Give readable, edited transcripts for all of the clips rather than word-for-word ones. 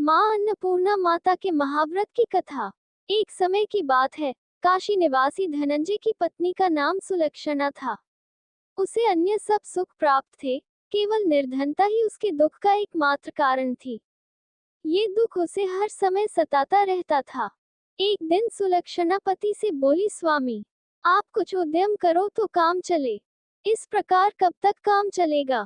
माँ अन्नपूर्णा माता के महाव्रत की कथा। एक समय की बात है, काशी निवासी धनंजय की पत्नी का नाम सुलक्षणा था। उसे अन्य सब सुख प्राप्त थे, केवल निर्धनता ही उसके दुख का एकमात्र कारण थी। ये दुख उसे हर समय सताता रहता था। एक दिन सुलक्षणा पति से बोली, स्वामी, आप कुछ उद्यम करो तो काम चले। इस प्रकार कब तक काम चलेगा?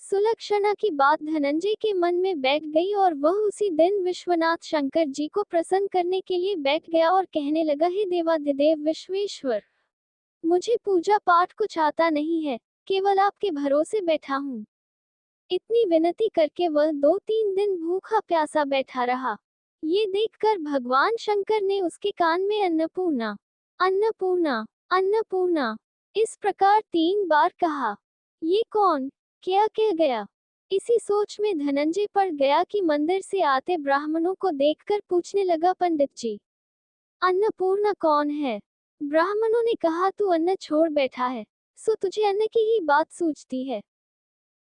सुलक्षणा की बात धनंजय के मन में बैठ गई और वह उसी दिन विश्वनाथ शंकर जी को प्रसन्न करने के लिए बैठ गया और कहने लगा, हे देवाधिदेव विश्वेश्वर, मुझे पूजा पाठ कुछ आता नहीं है, केवल आपके भरोसे बैठा हूँ। इतनी विनती करके वह 2-3 दिन भूखा प्यासा बैठा रहा। ये देखकर भगवान शंकर ने उसके कान में अन्नपूर्णा, अन्नपूर्णा, अन्नपूर्णा इस प्रकार 3 बार कहा। ये कौन, क्या कह गया? इसी सोच में धनंजय पड़ गया कि मंदिर से आते ब्राह्मणों को देखकर पूछने लगा, पंडित जी, अन्नपूर्णा कौन है? ब्राह्मणों ने कहा, तू अन्न छोड़ बैठा है, सो तुझे अन्न की ही बात सूझती है।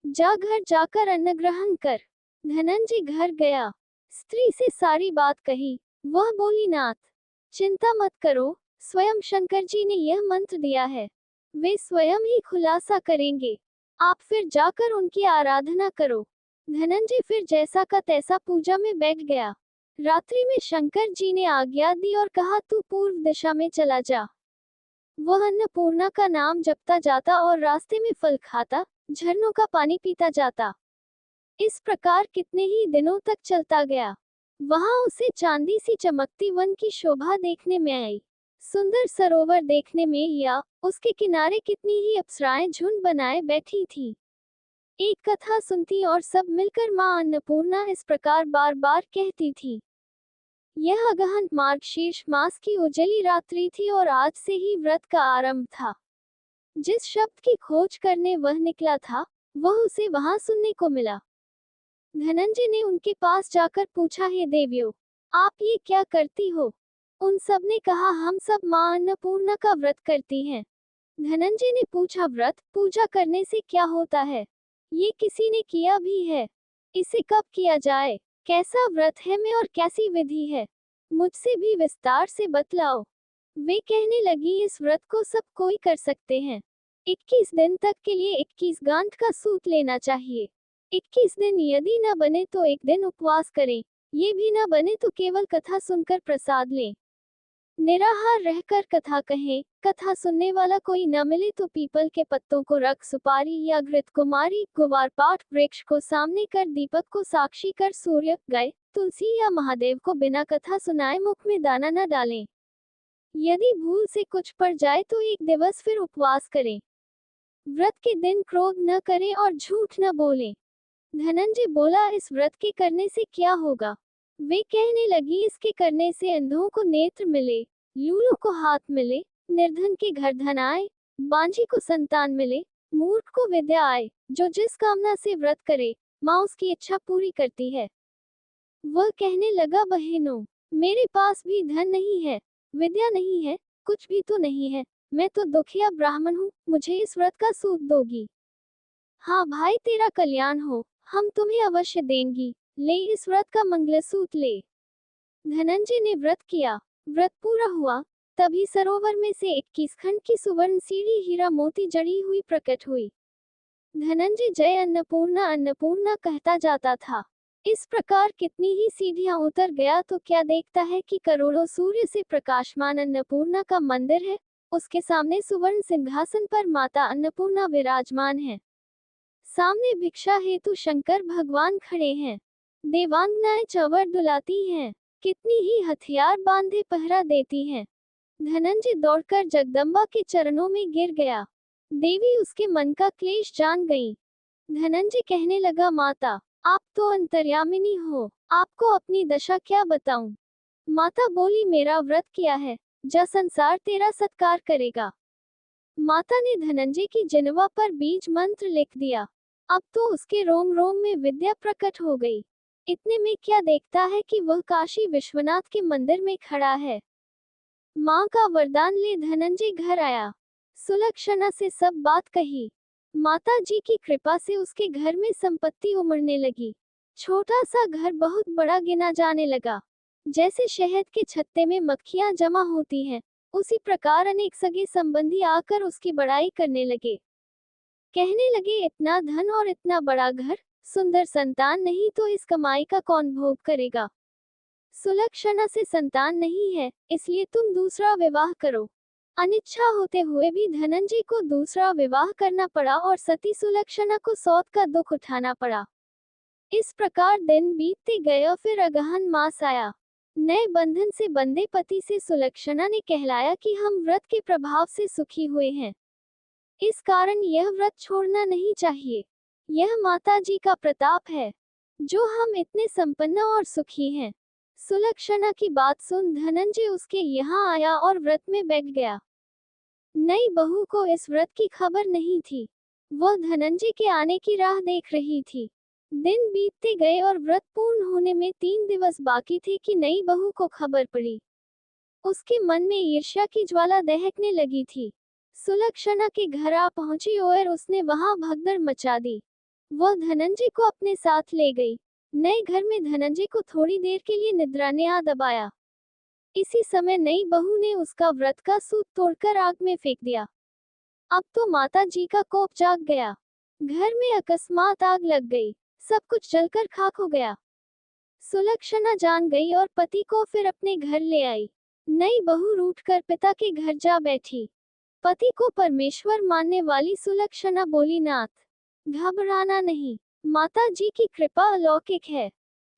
जा घर जाकर अन्न ग्रहण कर। धनंजय घर गया, स्त्री से सारी बात कही। वह बोली, नाथ, चिंता मत करो, स्वयं शंकर जी ने यह मंत्र दिया है, वे स्वयं ही खुलासा करेंगे, आप फिर जाकर उनकी आराधना करो। धनंजय फिर जैसा का तैसा पूजा में बैठ गया। रात्रि में शंकर जी ने आज्ञा दी और कहा, तू पूर्व दिशा में चला जा। वह अन्नपूर्णा का नाम जपता जाता और रास्ते में फल खाता, झरनों का पानी पीता जाता। इस प्रकार कितने ही दिनों तक चलता गया। वहां उसे चांदी सी चमकती वन की शोभा देखने में आई, सुंदर सरोवर देखने में, या उसके किनारे कितनी ही अप्सराएं झुंड बनाए बैठी थीं। एक कथा सुनती और सब मिलकर मां अन्नपूर्णा इस प्रकार बार बार कहती थी। यह अगहन मार्गशीर्ष मास की उजली रात्रि थी और आज से ही व्रत का आरंभ था। जिस शब्द की खोज करने वह निकला था, वह उसे वहां सुनने को मिला। धनंजय ने उनके पास जाकर पूछा, हे देवियों, आप ये क्या करती हो? उन सब ने कहा, हम सब मां अन्नपूर्णा का व्रत करती हैं। धनंजय ने पूछा, व्रत पूजा करने से क्या होता है? ये किसी ने किया भी है? इसे कब किया जाए? कैसा व्रत है में और कैसी विधि है? मुझसे भी विस्तार से बतलाओ। वे कहने लगी, इस व्रत को सब कोई कर सकते हैं। 21 दिन तक के लिए 21 गांठ का सूत लेना चाहिए। 21 दिन यदि न बने तो एक दिन उपवास करें, ये भी न बने तो केवल कथा सुनकर प्रसाद लें। निराहार रहकर कथा कहें, कथा सुनने वाला कोई न मिले तो पीपल के पत्तों को रख सुपारी या घृत कुमारी गुवार पाठ वृक्ष को सामने कर दीपक को साक्षी कर सूर्य, गाय, तुलसी या महादेव को बिना कथा सुनाए मुख में दाना न डालें। यदि भूल से कुछ पड़ जाए तो 1 दिवस फिर उपवास करें। व्रत के दिन क्रोध न करें और झूठ न बोलें। धनंजय बोला, इस व्रत के करने से क्या होगा? वे कहने लगी, इसके करने से अंधों को नेत्र मिले, लूलों को हाथ मिले, निर्धन के घर धन आए, बांझी को संतान मिले, मूर्ख को विद्या आए। जो जिस कामना से व्रत करे, माँ उसकी इच्छा पूरी करती है। वह कहने लगा, बहनों, मेरे पास भी धन नहीं है, विद्या नहीं है, कुछ भी तो नहीं है, मैं तो दुखिया ब्राह्मण हूँ, मुझे इस व्रत का सूत दोगी? हाँ भाई, तेरा कल्याण हो, हम तुम्हें अवश्य देंगी, ले इस व्रत का मंगलसूत्र ले। धनंजय ने व्रत किया, व्रत पूरा हुआ, तभी सरोवर में से 21 खंड की सुवर्ण सीढ़ी हीरा मोती जड़ी हुई प्रकट हुई। धनंजय जय अन्नपूर्णा अन्नपूर्णा कहता जाता था। इस प्रकार कितनी ही सीढ़ियां उतर गया तो क्या देखता है कि करोड़ों सूर्य से प्रकाशमान अन्नपूर्णा का मंदिर है। उसके सामने सुवर्ण सिंहासन पर माता अन्नपूर्णा विराजमान है। सामने भिक्षा हेतु शंकर भगवान खड़े हैं। देवांगनाएं चंवर डुलाती हैं, कितनी ही हथियार बांधे पहरा देती हैं। धनंजय दौड़कर जगदम्बा के चरणों में गिर गया। देवी उसके मन का क्लेश जान गई। धनंजय कहने लगा, माता, आप तो अंतर्यामिनी हो, आपको अपनी दशा क्या बताऊं? माता बोली, मेरा व्रत किया है, जा संसार तेरा सत्कार करेगा। माता ने धनंजय की जिह्वा पर बीज मंत्र लिख दिया। अब तो उसके रोम रोम में विद्या प्रकट हो गई। इतने में क्या देखता है कि वह काशी विश्वनाथ के मंदिर में खड़ा है। माँ का वरदान ले धनंजय घर आया, सुलक्षणा से सब बात कही। माता जी की कृपा से उसके घर में संपत्ति उमड़ने लगी। छोटा सा घर बहुत बड़ा गिना जाने लगा। जैसे शहद के छत्ते में मक्खियां जमा होती हैं, उसी प्रकार अनेक सगे संबंधी आकर उसकी बड़ाई करने लगे। कहने लगे, इतना धन और इतना बड़ा घर, सुंदर संतान नहीं तो इस कमाई का कौन भोग करेगा। सुलक्षणा से संतान नहीं है, इसलिए तुम दूसरा विवाह करो। अनिच्छा होते हुए भी धनंजय को दूसरा विवाह करना पड़ा और सती सुलक्षणा को सौत का दुख उठाना पड़ा। इस प्रकार दिन बीतते गए और फिर अगहन मास आया। नए बंधन से बंधे पति से सुलक्षणा ने कहलाया कि हम व्रत के प्रभाव से सुखी हुए हैं, इस कारण यह व्रत छोड़ना नहीं चाहिए। यह माता जी का प्रताप है जो हम इतने संपन्न और सुखी हैं। सुलक्षणा की बात सुन धनंजय उसके यहाँ आया और व्रत में बैठ गया। नई बहू को इस व्रत की खबर नहीं थी। वह धनंजय के आने की राह देख रही थी। दिन बीतते गए और व्रत पूर्ण होने में 3 दिवस बाकी थे कि नई बहू को खबर पड़ी। उसके मन में ईर्ष्या की ज्वाला दहकने लगी थी। सुलक्षणा के घर आ पहुंची और उसने वहां भगदड़ मचा दी। वह धनंजय को अपने साथ ले गई। नए घर में धनंजय को थोड़ी देर के लिए निद्रा ने आ दबाया। इसी समय नई बहू ने उसका व्रत का सूत तोड़कर आग में फेंक दिया। अब तो माता जी का कोप जाग गया। घर में अकस्मात आग लग गई, सब कुछ जलकर खाक हो गया। सुलक्षणा जान गई और पति को फिर अपने घर ले आई। नई बहू रूठकर पिता के घर जा बैठी। पति को परमेश्वर मानने वाली सुलक्षणा बोली, नाथ, घबराना नहीं, माता जी की कृपा अलौकिक है।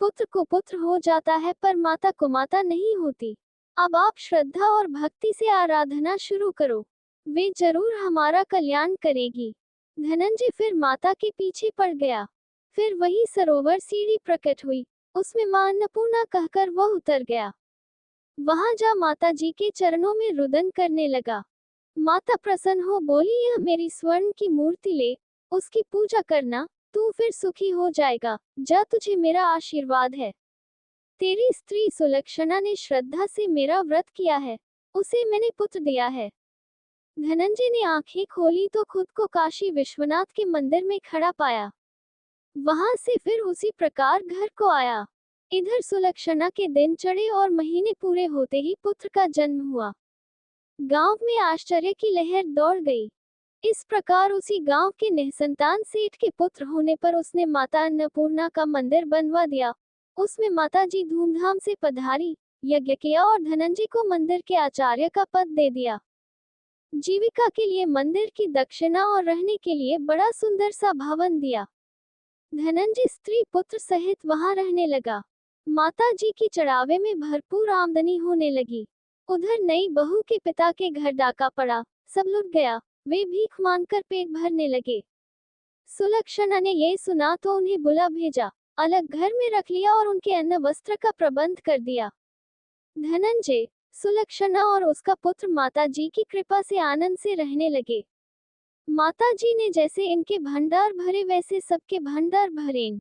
पुत्र को पुत्र हो जाता है पर माता को माता नहीं होती। अब आप श्रद्धा और भक्ति से आराधना शुरू करो, वे जरूर हमारा कल्याण करेगी। धनंजय फिर माता के पीछे पड़ गया। फिर वही सरोवर सीढ़ी प्रकट हुई, उसमें मां अन्नपूर्णा कहकर वह उतर गया। वहां जा माता जी के चरणों में रुदन करने लगा। माता प्रसन्न हो बोली, यह मेरी स्वर्ण की मूर्ति ले, उसकी पूजा करना, तू फिर सुखी हो जाएगा। जा, तुझे मेरा आशीर्वाद है। तेरी स्त्री सुलक्षणा ने श्रद्धा से मेरा व्रत किया है, उसे मैंने पुत्र दिया है। धनंजय ने आंखें खोली तो खुद को काशी विश्वनाथ के मंदिर में खड़ा पाया। वहां से फिर उसी प्रकार घर को आया। इधर सुलक्षणा के दिन चढ़े और महीने पूरे होते ही पुत्र का जन्म हुआ। गांव में आश्चर्य की लहर दौड़ गई। इस प्रकार उसी गांव के निसंतान सेठ के पुत्र होने पर उसने माता अन्नपूर्णा का मंदिर बनवा दिया। उसमें माता जी धूमधाम से पधारी, यज्ञ किया और धनंजय को मंदिर के आचार्य का पद दे दिया। जीविका के लिए मंदिर की दक्षिणा और रहने के लिए बड़ा सुंदर सा भवन दिया। धनंजय स्त्री पुत्र सहित वहां रहने लगा। माता जी की चढ़ावे में भरपूर आमदनी होने लगी। उधर नई बहू के पिता के घर डाका पड़ा, सब लुट गया। वे भीख मांगकर पेट भरने लगे। सुलक्षणा ने यह सुना तो उन्हें बुला भेजा, अलग घर में रख लिया और उनके अन्न वस्त्र का प्रबंध कर दिया। धनंजय, सुलक्षणा और उसका पुत्र माता जी की कृपा से आनंद से रहने लगे। माता जी ने जैसे इनके भंडार भरे वैसे सबके भंडार भरें।